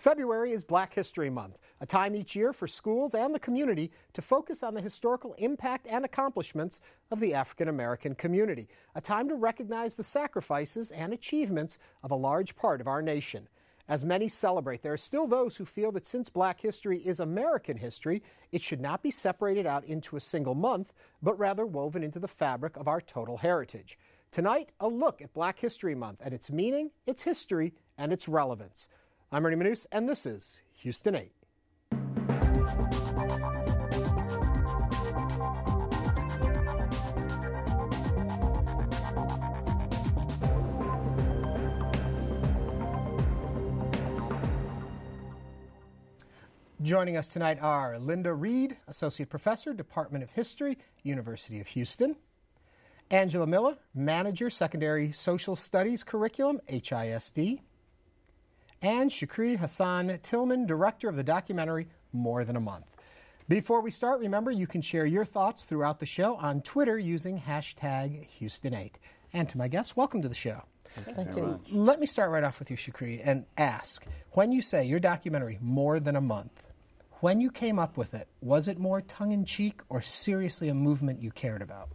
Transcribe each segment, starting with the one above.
February is Black History Month, a time each year for schools and the community to focus on the historical impact and accomplishments of the African American community, a time to recognize the sacrifices and achievements of a large part of our nation. As many celebrate, there are still those who feel that since Black history is American history, it should not be separated out into a single month, but rather woven into the fabric of our total heritage. Tonight, a look at Black History Month and its meaning, its history, and its relevance. I'm Ernie Manous, and this is Houston 8. Joining us tonight are Linda Reed, Associate Professor, Department of History, University of Houston; Angela Miller, Manager, Secondary Social Studies Curriculum, HISD; and Shukri Hassan Tillman, Director of the documentary More Than a Month. Before we start, remember you can share your thoughts throughout the show on Twitter using hashtag Houston8. And to my guests, welcome to the show. Thank you. Let me start right off with you, Shukri, and ask, when you say your documentary, More Than a Month, when you came up with it, was it more tongue-in-cheek or seriously a movement you cared about?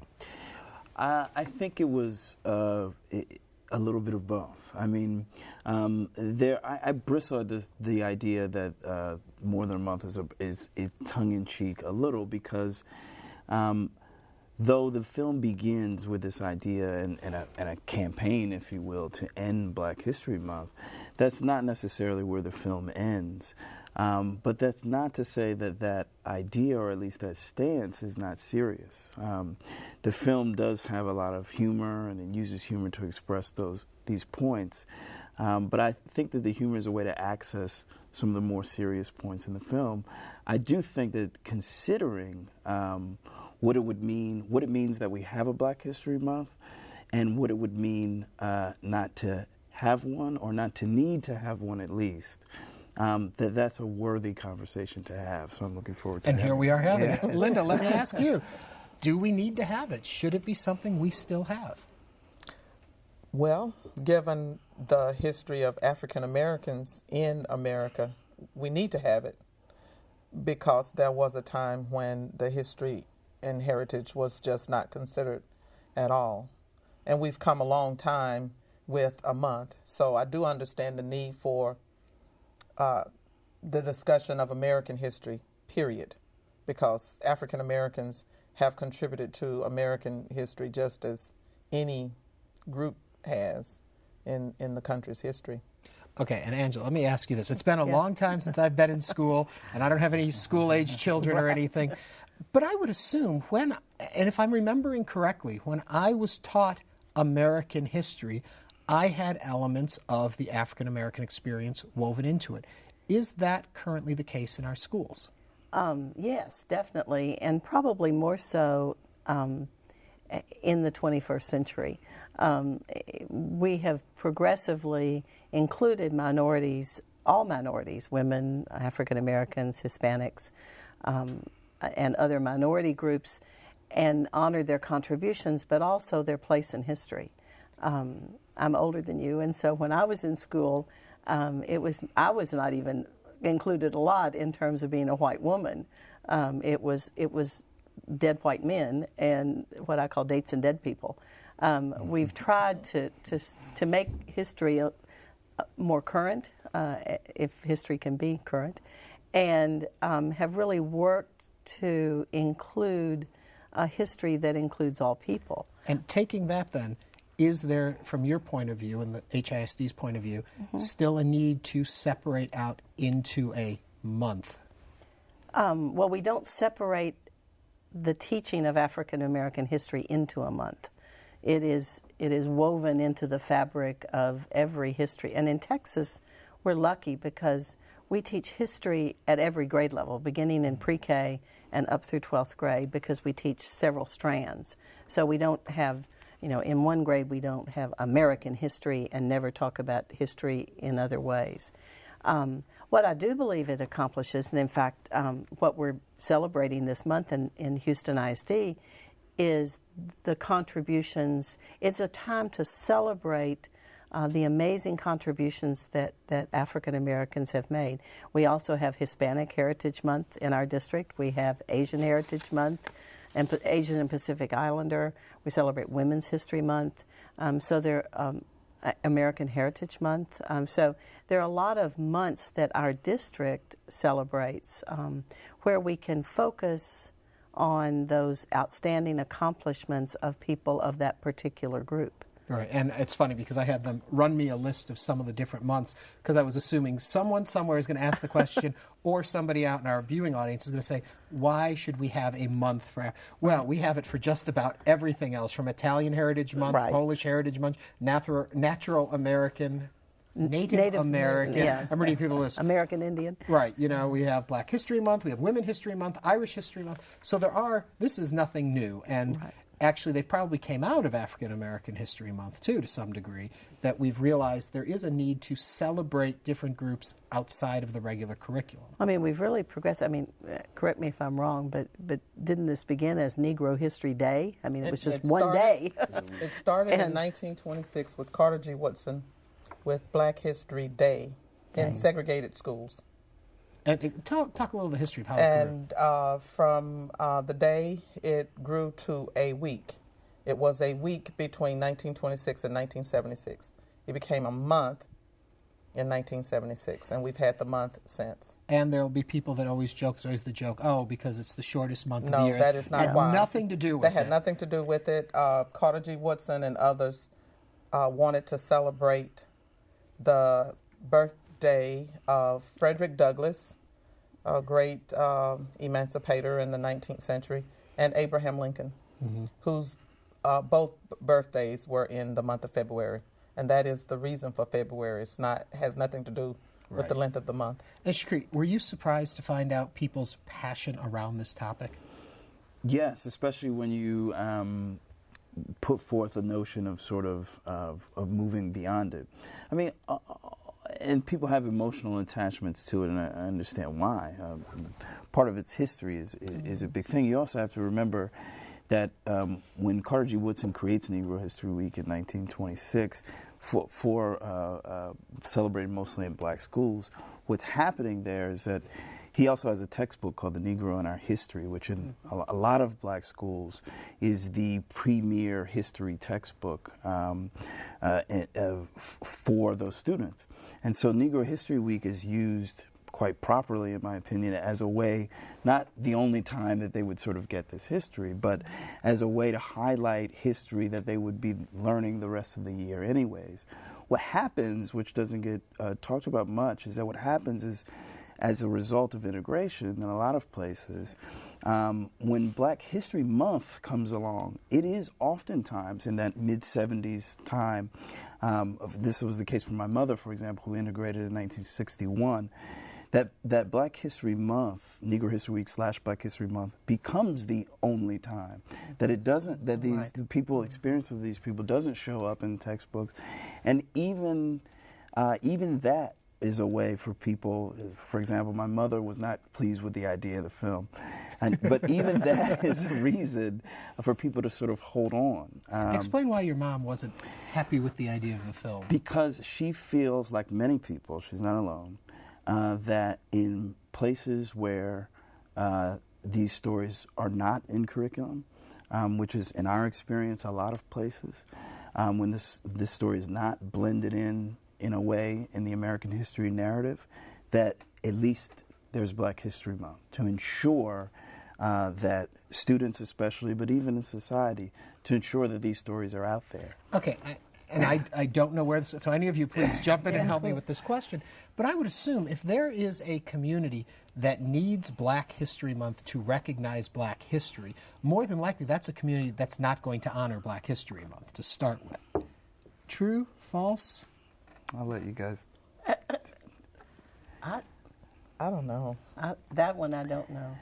I think it was a little bit of both. I mean, I bristle at the idea that More Than a Month is tongue-in-cheek a little because though the film begins with this idea and a campaign, if you will, to end Black History Month, that's not necessarily where the film ends. But that's not to say that that idea, or at least that stance, is not serious. The film does have a lot of humor, and it uses humor to express these points. But I think that the humor is a way to access some of the more serious points in the film. I do think that considering what it means that we have a Black History Month, and what it would mean not to have one, or not to need to have one at least, that's a worthy conversation to have. So I'm looking forward to it. And here we are having it. Linda, let me ask you, do we need to have it? Should it be something we still have? Well, given the history of African Americans in America, we need to have it because there was a time when the history and heritage was just not considered at all. And we've come a long time with a month. So I do understand the need for the discussion of American history, period, because African Americans have contributed to American history just as any group has in the country's history. Okay, and Angela, let me ask you this. It's been a long time since I've been in school, and I don't have any school-age children or anything, but I would assume and if I'm remembering correctly, when I was taught American history, I had elements of the African American experience woven into it. Is that currently the case in our schools? Yes, definitely, and probably more so in the 21st century. We have progressively included minorities, all minorities, women, African Americans, Hispanics, and other minority groups, and honored their contributions, but also their place in history. I'm older than you, and so when I was in school, I was not even included a lot in terms of being a white woman. It was dead white men and what I call dates and dead people. We've tried to make history more current, if history can be current, and have really worked to include a history that includes all people. And taking that then, is there, from your point of view and the HISD's point of view, still a need to separate out into a month? Well, we don't separate the teaching of African American history into a month. It is woven into the fabric of every history. And in Texas, we're lucky because we teach history at every grade level, beginning in pre-K and up through 12th grade, because we teach several strands. So we don't have, in one grade we don't have American history and never talk about history in other ways. What I do believe it accomplishes, and in fact what we're celebrating this month in Houston ISD, is the contributions. It's a time to celebrate the amazing contributions that African Americans have made. We also have Hispanic Heritage Month in our district. We have Asian Heritage Month and Asian and Pacific Islander. We celebrate Women's History Month. So there American Heritage Month. So there are a lot of months that our district celebrates where we can focus on those outstanding accomplishments of people of that particular group. Right, and it's funny because I had them run me a list of some of the different months because I was assuming someone somewhere is going to ask the question or somebody out in our viewing audience is going to say, why should we have a month for... Well, we have it for just about everything else, from Italian Heritage Month, right. Polish Heritage Month, Natural American, Native American. Yeah. I'm reading through the list. American Indian. Right, you know, we have Black History Month, we have Women History Month, Irish History Month. So this is nothing new. And right. Actually, they probably came out of African American History Month, too, to some degree, that we've realized there is a need to celebrate different groups outside of the regular curriculum. I mean, we've really progressed. I mean, correct me if I'm wrong, but didn't this begin as Negro History Day? I mean, it was just one day. It started in 1926 with Carter G. Woodson with Black History Day in segregated schools. And talk a little of the history of how it grew. And from the day, it grew to a week. It was a week between 1926 and 1976. It became a month in 1976, and we've had the month since. And there will be people that always joke, there's always the joke, because it's the shortest month of the year. No, that is not why. Nothing to do with it. That had nothing to do with it. Carter G. Woodson and others wanted to celebrate the birthday of Frederick Douglass, a great emancipator in the 19th century, and Abraham Lincoln, whose both birthdays were in the month of February. And that is the reason for February. Has nothing to do with the length of the month. And Shakri, were you surprised to find out people's passion around this topic? Yes, especially when you put forth a notion of sort of moving beyond it. I mean, and people have emotional attachments to it, and I understand why. Part of its history is a big thing. You also have to remember that when Carter G. Woodson creates Negro History Week in 1926, for celebrated mostly in black schools, what's happening there is that he also has a textbook called The Negro in Our History, which in a lot of black schools is the premier history textbook for those students. And so Negro History Week is used quite properly, in my opinion, as a way, not the only time that they would sort of get this history, but as a way to highlight history that they would be learning the rest of the year anyways. What happens, which doesn't get talked about much, is that what happens is, as a result of integration in a lot of places, when Black History Month comes along, it is oftentimes in that mid-70s time. This was the case for my mother, for example, who integrated in 1961. That Black History Month, Negro History Week / Black History Month, becomes the only time that it doesn't, that these people, experience of these people doesn't show up in textbooks, and even that is a way for people. For example, my mother was not pleased with the idea of the film, but even that is a reason for people to sort of hold on. Explain why your mom wasn't happy with the idea of the film. Because she feels, like many people, she's not alone, that in places where these stories are not in curriculum, which is, in our experience, a lot of places, when this story is not blended in a way in the American history narrative, that at least there's Black History Month to ensure that students especially, but even in society, to ensure that these stories are out there. Okay, I don't know where this is, so any of you please jump in and help me with this question. But I would assume if there is a community that needs Black History Month to recognize Black history, more than likely that's a community that's not going to honor Black History Month to start with. True? False? I'll let you guys. I don't know. That one I don't know.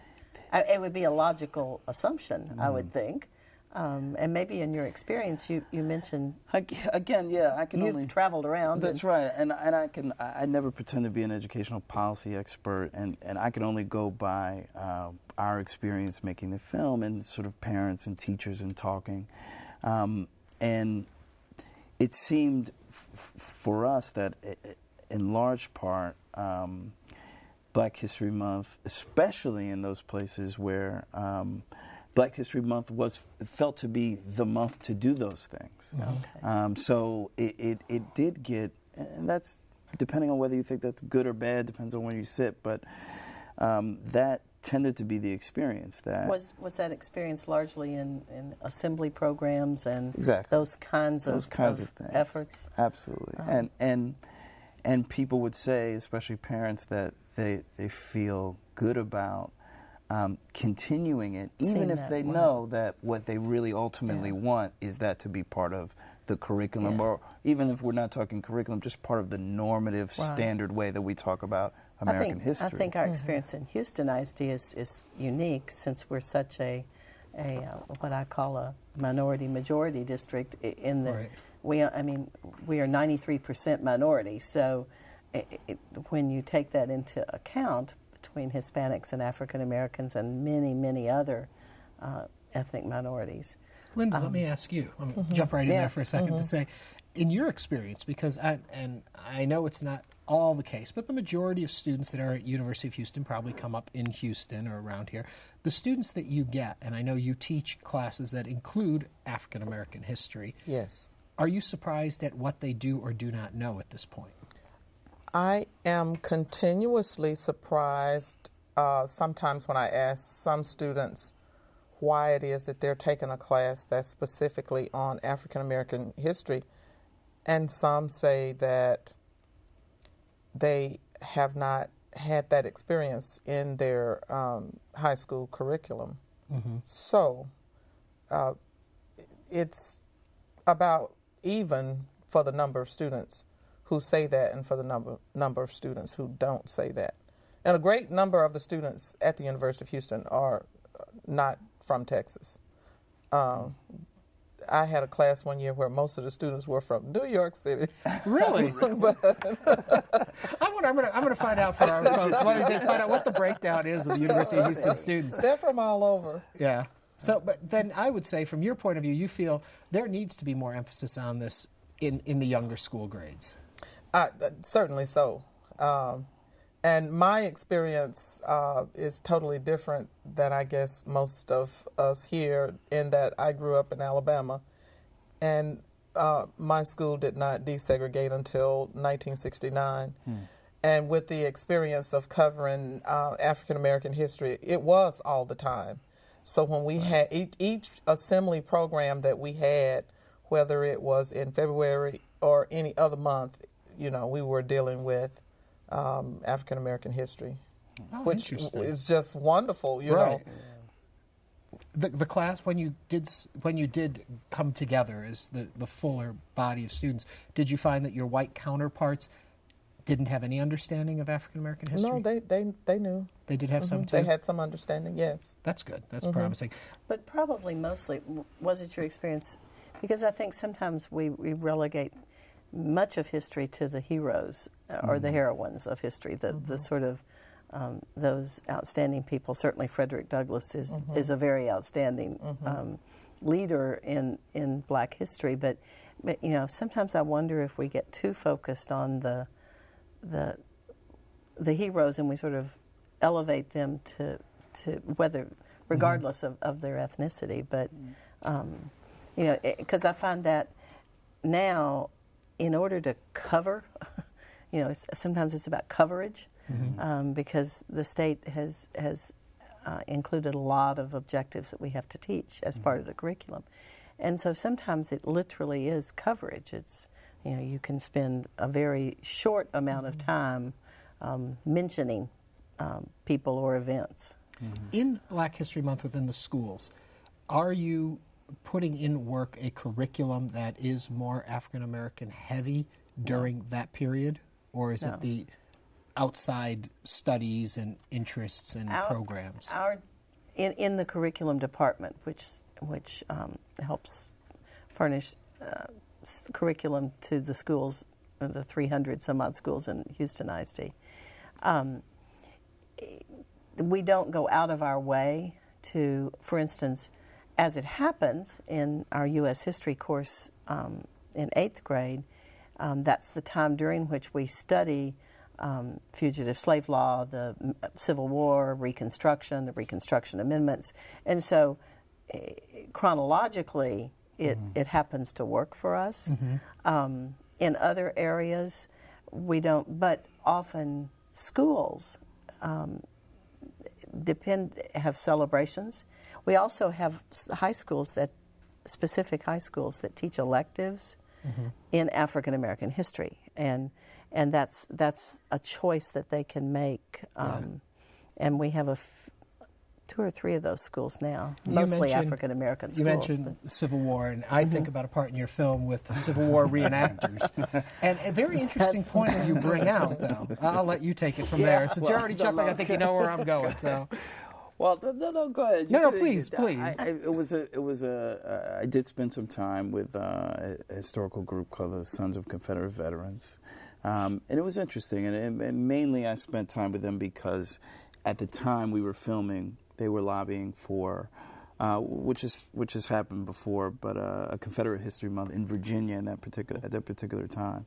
It would be a logical assumption, I would think. And maybe in your experience, you mentioned Again, yeah, I can you've traveled around. That's right, and I never pretend to be an educational policy expert, and I can only go by our experience making the film and sort of parents and teachers and talking, and it seemed for us, that in large part, Black History Month, especially in those places where Black History Month was felt to be the month to do those things. Okay. So it did get, and that's depending on whether you think that's good or bad, depends on where you sit, but that tended to be the experience. That was that experience largely in assembly programs and exactly. those kinds of things. efforts? Absolutely. And people would say, especially parents, that they feel good about continuing it, even if they know that what they really ultimately want is that to be part of the curriculum, or even if we're not talking curriculum, just part of the normative standard way that we talk about American history. I think our experience in Houston ISD is unique, since we're such a what I call a minority majority district. In the we are 93% minority. So when you take that into account, between Hispanics and African Americans and many other ethnic minorities. Linda, let me ask you. I'm going to jump right in there for a second to say, in your experience, because I know it's not all the case, but the majority of students that are at University of Houston probably come up in Houston or around here. The students that you get, and I know you teach classes that include African American history. Yes. Are you surprised at what they do or do not know at this point? I am continuously surprised sometimes when I ask some students why it is that they're taking a class that's specifically on African American history, and some say that they have not had that experience in their high school curriculum. So it's about even for the number of students who say that and for the number of students who don't say that. And a great number of the students at the University of Houston are not from Texas. I had a class one year where most of the students were from New York City. Really? I'm going to find out for our folks. Find out what the breakdown is of the University of Houston students. They're from all over. Yeah. So, but then I would say, from your point of view, you feel there needs to be more emphasis on this in the younger school grades. Certainly so. And my experience is totally different than, I guess, most of us here, in that I grew up in Alabama, and my school did not desegregate until 1969. And with the experience of covering African American history, it was all the time. So when we had each assembly program that we had, whether it was in February or any other month, we were dealing with African American history, which is just wonderful, you know. The class, when you did come together as the fuller body of students, did you find that your white counterparts didn't have any understanding of African American history? No, they knew. They did have some too? They had some understanding, yes. That's good. That's promising. But probably mostly, was it your experience? Because I think sometimes we relegate much of history to the heroes or the heroines of history, the sort of those outstanding people. Certainly Frederick Douglass is a very outstanding leader in Black history, but sometimes I wonder if we get too focused on the heroes, and we sort of elevate them to whether, regardless of their ethnicity. But because I find that now, in order to cover, sometimes it's about coverage, because the state has included a lot of objectives that we have to teach as part of the curriculum. And so sometimes it literally is coverage. It's, you can spend a very short amount of time mentioning people or events. In Black History Month within the schools, are you putting in work a curriculum that is more African American heavy during that period, or is it the outside studies and interests and programs? In the curriculum department, which helps furnish curriculum to the schools, the 300 some odd schools in Houston ISD. We don't go out of our way to, for instance, as it happens in our U.S. history course in 8th grade, That's the time during which we study fugitive slave law, the Civil War, Reconstruction, the Reconstruction Amendments. And so chronologically, it happens to work for us. In other areas, we don't, but often schools have celebrations. We also have specific high schools that teach electives in African American history, and that's a choice that they can make. And we have 2 or 3 of those schools now, mostly African American schools. You mentioned the Civil War, and I think about a part in your film with the Civil War reenactors. And a very interesting point that you bring out, though. I'll let you take it from there, since you're already chuckling. I think you know where I'm going. So. Well, no, go ahead. No, please. I did spend some time with a historical group called the Sons of Confederate Veterans, and it was interesting. And mainly, I spent time with them because at the time we were filming, they were lobbying for, which has happened before, but a Confederate History Month in Virginia at that particular time,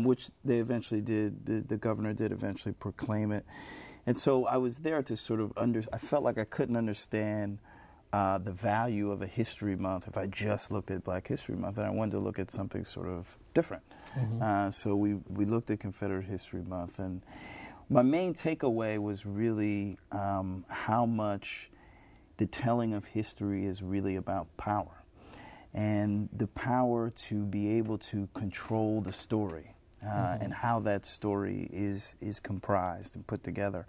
which they eventually did. The governor did eventually proclaim it. And so I was there to sort of I felt like I couldn't understand the value of a history month if I just looked at Black History Month, and I wanted to look at something sort of different. So we looked at Confederate History Month, and my main takeaway was really how much the telling of history is really about power, and the power to be able to control the story. And how that story is comprised and put together.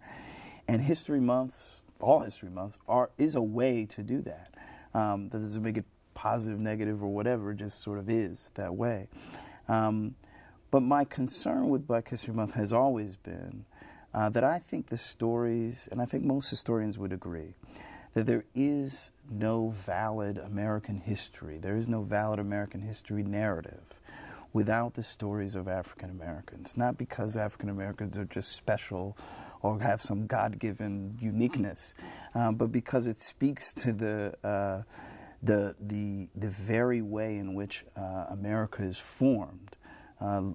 And history months, all history months, is a way to do that. That doesn't make it positive, negative, or whatever, it just sort of is that way. But my concern with Black History Month has always been that I think the stories, and I think most historians would agree, that there is no valid American history. There is no valid American history narrative without the stories of African Americans. Not because African Americans are just special or have some God-given uniqueness, but because it speaks to the very way in which America is formed,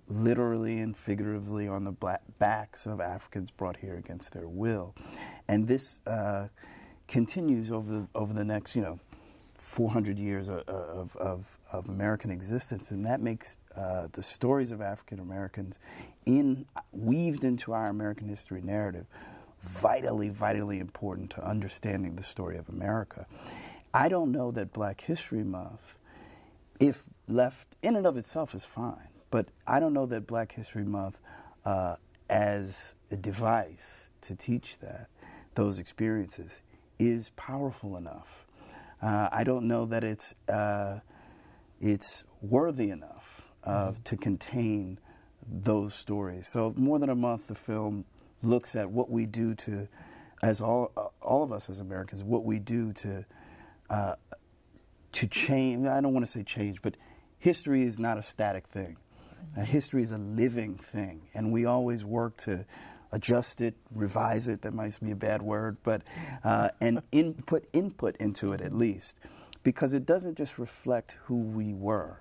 literally and figuratively on the backs of Africans brought here against their will. And this continues over the next, 400 years of American existence, and that makes the stories of African Americans weaved into our American history narrative vitally, vitally important to understanding the story of America. I don't know that Black History Month, if left in and of itself, is fine, but I don't know that Black History Month as a device to teach those experiences is powerful enough. I don't know that it's worthy enough to contain those stories. So more than a month, the film looks at what we do as all of us as Americans, what we do to change. I don't want to say change, but history is not a static thing. History is a living thing, and we always work to adjust it, revise it, that might be a bad word, but and input into it at least, because it doesn't just reflect who we were.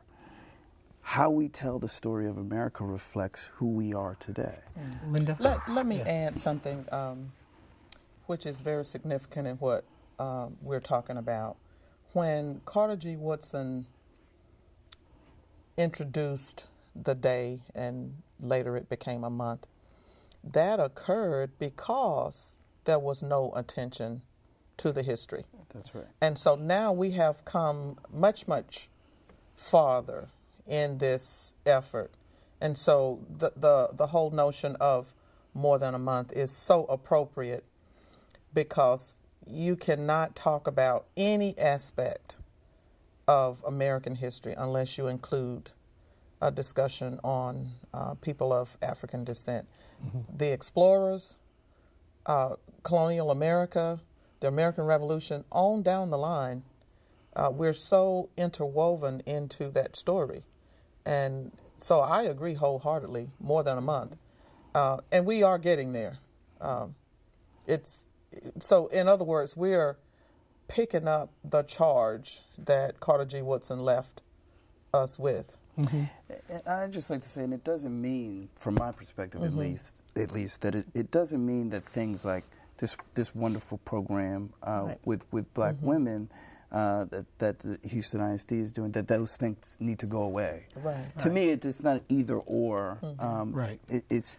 How we tell the story of America reflects who we are today. Linda? Let me add something which is very significant in what we're talking about. When Carter G. Woodson introduced the day, and later it became a month, that occurred because there was no attention to the history. That's right. And so now we have come much, much farther in this effort. And so the whole notion of more than a month is so appropriate, because you cannot talk about any aspect of American history unless you include a discussion on people of African descent. The explorers, colonial America, the American Revolution, on down the line, we're so interwoven into that story. And so I agree wholeheartedly, more than a month. And we are getting there. So in other words, we're picking up the charge that Carter G. Woodson left us with. I'd just like to say, and it doesn't mean, from my perspective at least, that it doesn't mean that things like this wonderful program with black women that the Houston ISD is doing, that those things need to go away. Right. To me, it's not either or. Right.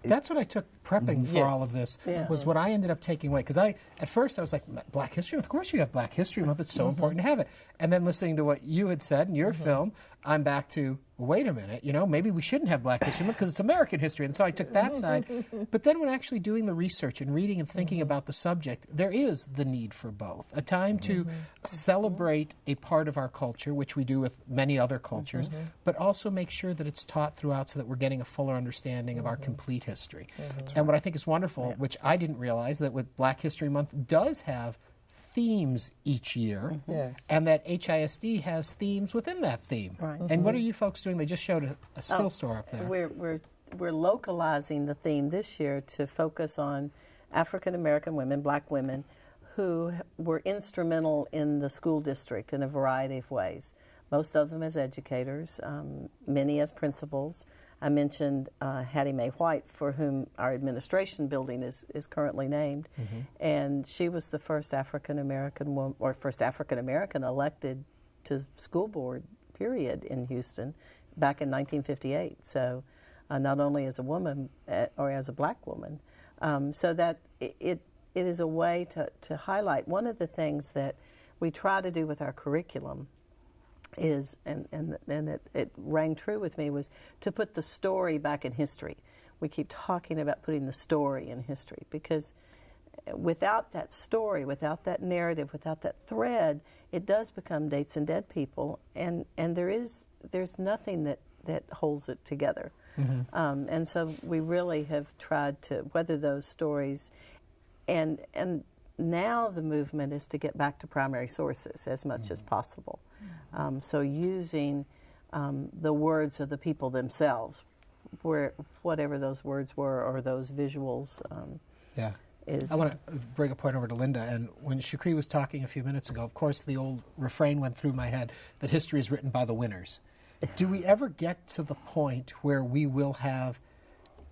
That's what I took prepping for all of this, was what I ended up taking away. Because at first I was like, Black History Month? Of course you have Black History Month. It's so important to have it. And then listening to what you had said in your film, I'm back to, well, wait a minute, maybe we shouldn't have Black History Month because it's American history. And so I took that side. But then when actually doing the research and reading and thinking about the subject, there is the need for both. A time to celebrate a part of our culture, which we do with many other cultures, but also make sure that it's taught throughout so that we're getting a fuller understanding of our complete history. And what I think is wonderful, which I didn't realize, that with Black History Month does have themes each year, and that HISD has themes within that theme. Right. And what are you folks doing? They just showed a still store up there. We're localizing the theme this year to focus on African American women, Black women, who were instrumental in the school district in a variety of ways. Most of them as educators, many as principals. I mentioned Hattie Mae White, for whom our administration building is currently named, and she was the first African American woman, or first African American elected to school board, period, in Houston back in 1958. So, not only as a woman or as a Black woman, so that it is a way to highlight. One of the things that we try to do with our curriculum is, and it rang true with me, was to put the story back in history. We keep talking about putting the story in history, because without that story, without that narrative, without that thread, it does become dates and dead people, and there's nothing that holds it together. And so we really have tried to weather those stories, and now the movement is to get back to primary sources as much as possible. So using the words of the people themselves, whatever those words were or those visuals. I want to bring a point over to Linda. And when Shakri was talking a few minutes ago, of course the old refrain went through my head that history is written by the winners. Do we ever get to the point where we will have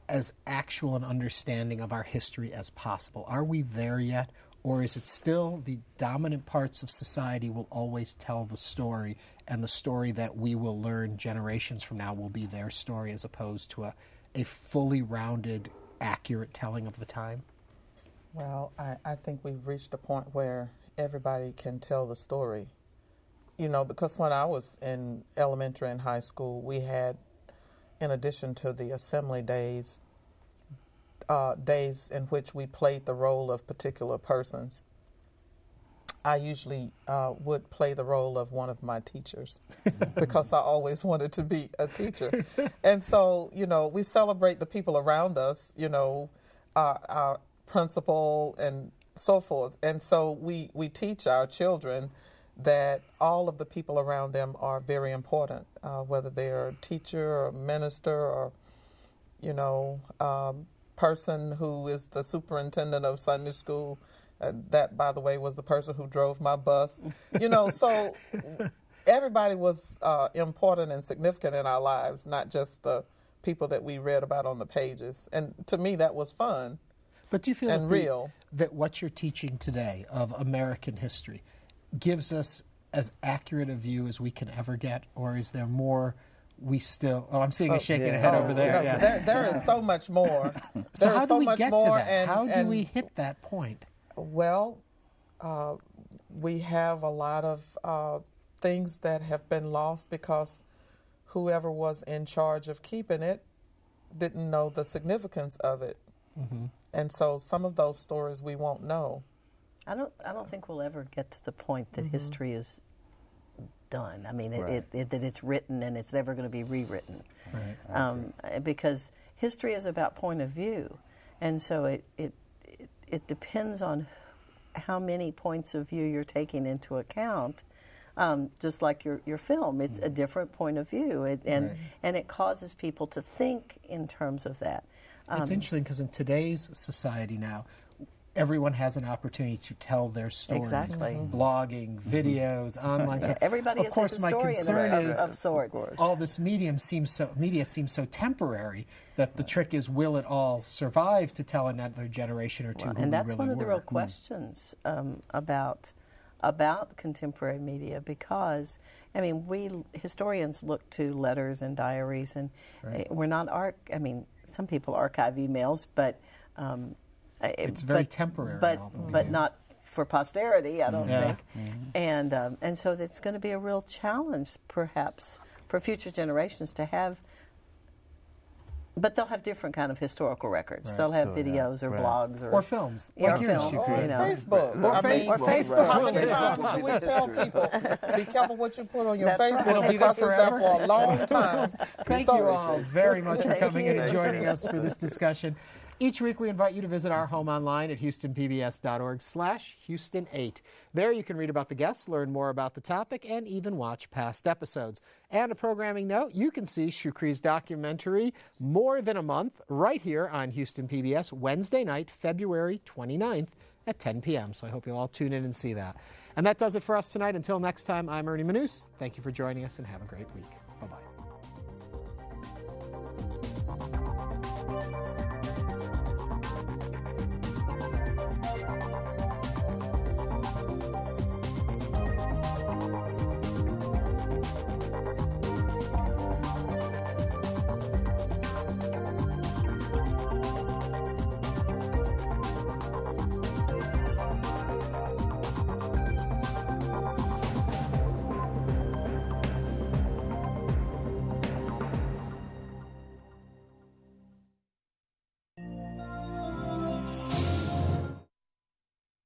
as actual an understanding of our history as possible? Are we there yet? Or is it still the dominant parts of society will always tell the story, and the story that we will learn generations from now will be their story, as opposed to a fully rounded, accurate telling of the time? Well, I think we've reached a point where everybody can tell the story. Because when I was in elementary and high school, we had, in addition to the assembly days, days in which we played the role of particular persons. I usually would play the role of one of my teachers because I always wanted to be a teacher. And so, we celebrate the people around us, our principal and so forth. And so we teach our children that all of the people around them are very important, whether they're a teacher or minister or, person who is the superintendent of Sunday school. That, by the way, was the person who drove my bus. So everybody was important and significant in our lives, not just the people that we read about on the pages. And to me, that was fun. But do you feel and real. That what you're teaching today of American history gives us as accurate a view as we can ever get, or is there more? We still. I'm seeing a shaking head over there. Yes, yeah. There is so much more. So how do we get to that? How do we hit that point? Well, we have a lot of things that have been lost because whoever was in charge of keeping it didn't know the significance of it, and so some of those stories we won't know. I don't think we'll ever get to the point that history is done. I mean, that it's written and it's never going to be rewritten. Right. Because history is about point of view, and so it depends on how many points of view you're taking into account. Just like your film, it's a different point of view, and it causes people to think in terms of that. It's interesting because in today's society now, everyone has an opportunity to tell their stories. Exactly. Blogging, videos, online stuff. Everybody of is course, a my historian concern is of sorts. all this media seems so temporary that the trick is, will it all survive to tell another generation or two who And that's we really one of the were? real questions about contemporary media, because I mean, we historians look to letters and diaries, and we're not some people archive emails, but it's very temporary. But not for posterity, I don't think. And so it's going to be a real challenge, perhaps, for future generations to have. But they'll have different kind of historical records. Right. They'll have So, videos or blogs or films, or like yours. film, Or Facebook. Or Facebook. How many times do we tell people, be careful what you put on your That's right. Facebook? It'll be there because it's forever. there for a long time. Thank you all very much for coming in and joining us for this discussion. Each week we invite you to visit our home online at houstonpbs.org/Houston8. There you can read about the guests, learn more about the topic, and even watch past episodes. And a programming note, you can see Shukri's documentary More Than a Month right here on Houston PBS Wednesday night, February 29th at 10 p.m. So I hope you'll all tune in and see that. And that does it for us tonight. Until next time, I'm Ernie Manous. Thank you for joining us and have a great week. Bye-bye.